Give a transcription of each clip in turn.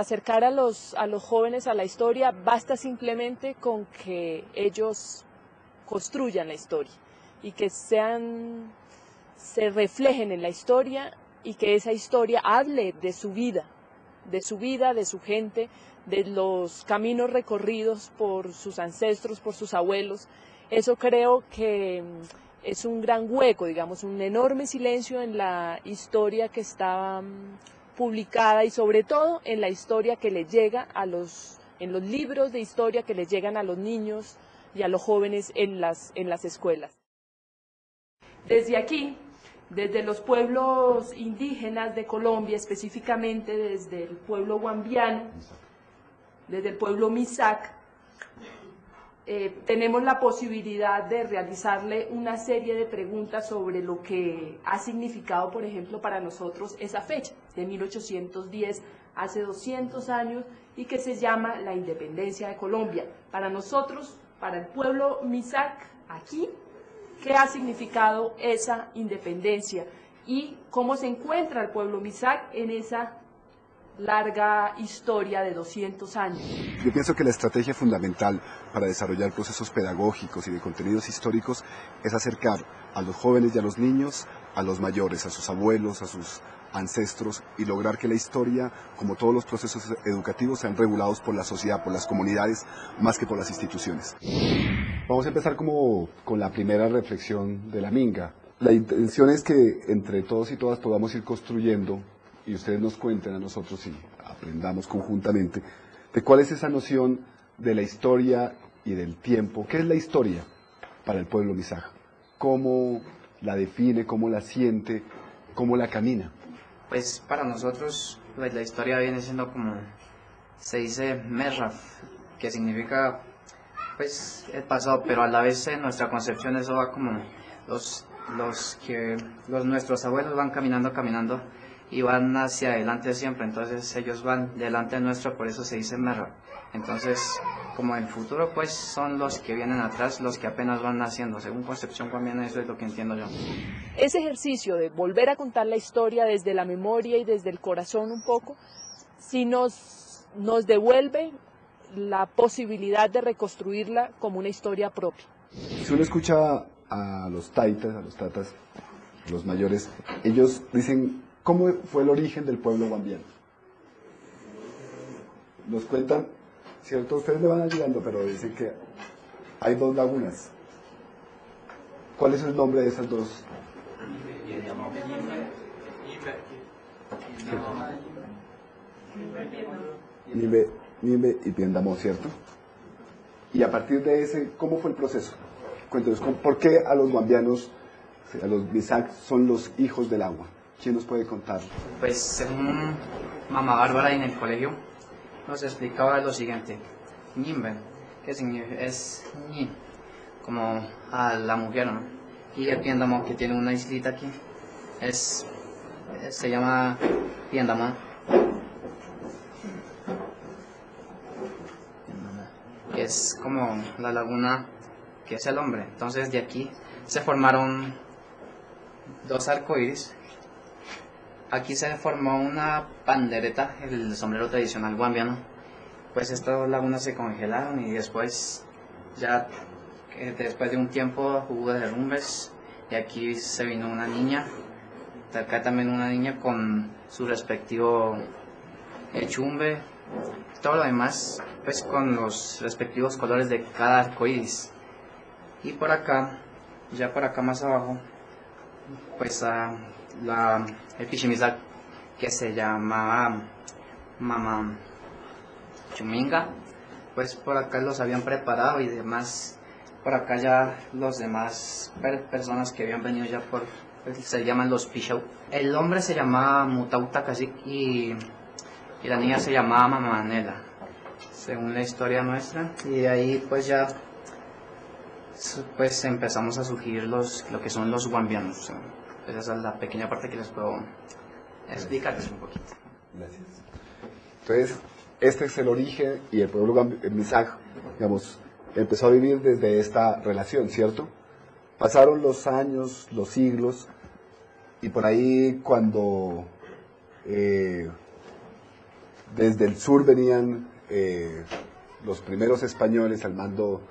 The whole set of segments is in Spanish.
acercar a los jóvenes a la historia basta simplemente con que ellos construyan la historia y que se reflejen en la historia y que esa historia hable de su vida, de su gente, de los caminos recorridos por sus ancestros, por sus abuelos. Eso creo que es un gran hueco, digamos, un enorme silencio en la historia que está publicada y sobre todo en la historia que le llega en los libros de historia que les llegan a los niños y a los jóvenes en las escuelas. Desde aquí, desde los pueblos indígenas de Colombia, específicamente desde el pueblo huambiano, desde el pueblo Misak, tenemos la posibilidad de realizarle una serie de preguntas sobre lo que ha significado, por ejemplo, para nosotros esa fecha de 1810, hace 200 años, y que se llama la independencia de Colombia. Para nosotros, para el pueblo Misak, aquí, ¿qué ha significado esa independencia? Y cómo se encuentra el pueblo Misak en esa larga historia de 200 años. Yo pienso que la estrategia fundamental para desarrollar procesos pedagógicos y de contenidos históricos es acercar a los jóvenes y a los niños, a los mayores, a sus abuelos, a sus ancestros, y lograr que la historia, como todos los procesos educativos, sean regulados por la sociedad, por las comunidades, más que por las instituciones. Vamos a empezar con la primera reflexión de la Minga. La intención es que entre todos y todas podamos ir construyendo, y ustedes nos cuenten a nosotros y aprendamos conjuntamente, de cuál es esa noción de la historia y del tiempo. ¿Qué es la historia para el pueblo Misak? ¿Cómo la define, cómo la siente, cómo la camina? Pues para nosotros pues, la historia viene siendo como, se dice Merraf, que significa pues el pasado, pero a la vez en nuestra concepción eso va como nuestros abuelos van caminando y van hacia adelante siempre, entonces ellos van delante de nuestro, por eso se dice Merraf. Entonces, como el futuro, pues son los que vienen atrás, los que apenas van naciendo. Según concepción colombiana, eso es lo que entiendo yo. Ese ejercicio de volver a contar la historia desde la memoria y desde el corazón un poco, sí nos devuelve la posibilidad de reconstruirla como una historia propia. Si uno escucha a los taitas, a los tatas, a los mayores, ellos dicen, ¿cómo fue el origen del pueblo huambiano? Nos cuentan, cierto, ustedes le van ayudando, pero dicen que hay dos lagunas. ¿Cuál es el nombre de esas dos? Nimbe y Piendamó, ¿cierto? Y a partir de ese, ¿cómo fue el proceso? Cuéntenos, ¿por qué a los huambianos, a los Misak, son los hijos del agua? ¿Quién nos puede contar? Pues según mamá Bárbara en el colegio nos explicaba lo siguiente: Nimbe, que significa es Ni, como a la mujer, ¿no? Y el Piendamó, que tiene una islita aquí, se llama Piendamó, que es como la laguna que es el hombre. Entonces de aquí se formaron dos arcoíris. Aquí se formó una pandereta, el sombrero tradicional guambiano. Pues estas dos lagunas se congelaron y después, después de un tiempo hubo derrumbes y aquí se vino una niña, acá también una niña con su respectivo chumbe, todo lo demás pues con los respectivos colores de cada arcoíris. Y por acá, ya por acá más abajo, pues el Pichimisac, que se llama Mamá Chuminga, pues por acá los habían preparado y demás. Por acá ya los demás personas que habían venido ya se llaman los Pichau. El hombre se llamaba Mutauta Cacic y la niña se llamaba Mamanela, según la historia nuestra. Y de ahí pues ya pues empezamos a surgir lo que son los huambianos. Pues esa es la pequeña parte que les puedo explicarles un poquito. Gracias. Entonces, este es el origen y el pueblo Misak, digamos, empezó a vivir desde esta relación, ¿cierto? Pasaron los años, los siglos, y por ahí cuando Desde el sur venían los primeros españoles al mando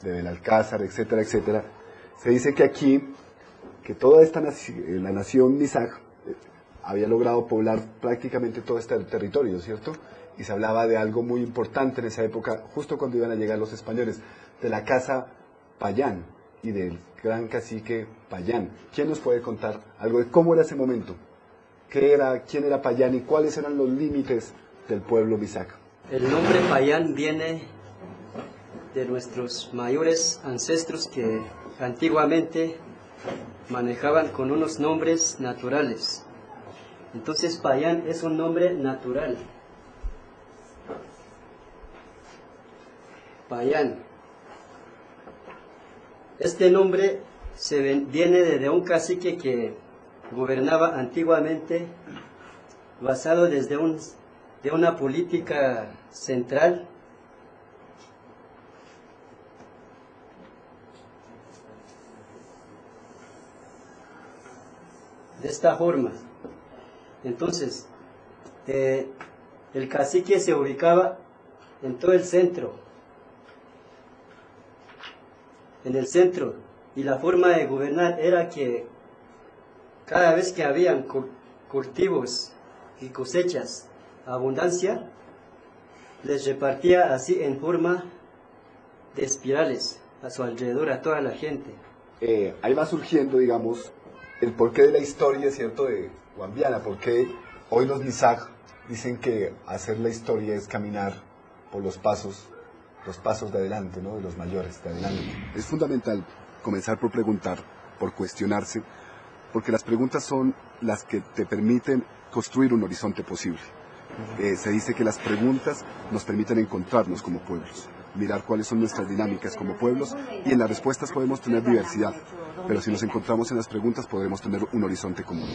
de Belalcázar, etcétera, etcétera. Se dice que aquí, que toda esta la nación Nizag había logrado poblar prácticamente todo este territorio, ¿cierto? Y se hablaba de algo muy importante en esa época, justo cuando iban a llegar los españoles, de la casa Payán y del gran cacique Payán. ¿Quién nos puede contar algo de cómo era ese momento? ¿Quién era Payán y cuáles eran los límites del pueblo Nizag? El nombre Payán viene de nuestros mayores ancestros que antiguamente manejaban con unos nombres naturales. Entonces Payán es un nombre natural. Payán. Este nombre viene de un cacique que gobernaba antiguamente basado desde de una política central de esta forma. Entonces, el cacique se ubicaba en todo el centro, y la forma de gobernar era que cada vez que habían cultivos y cosechas, abundancia, les repartía así en forma de espirales a su alrededor a toda la gente. Ahí va surgiendo, digamos, el porqué de la historia, ¿cierto?, de Guambiana, porque hoy los Nizag dicen que hacer la historia es caminar por los pasos de adelante, ¿no?, de los mayores, de adelante. Es fundamental comenzar por preguntar, por cuestionarse, porque las preguntas son las que te permiten construir un horizonte posible. Se dice que las preguntas nos permiten encontrarnos como pueblos, mirar cuáles son nuestras dinámicas como pueblos, y en las respuestas podemos tener diversidad, pero si nos encontramos en las preguntas podremos tener un horizonte común.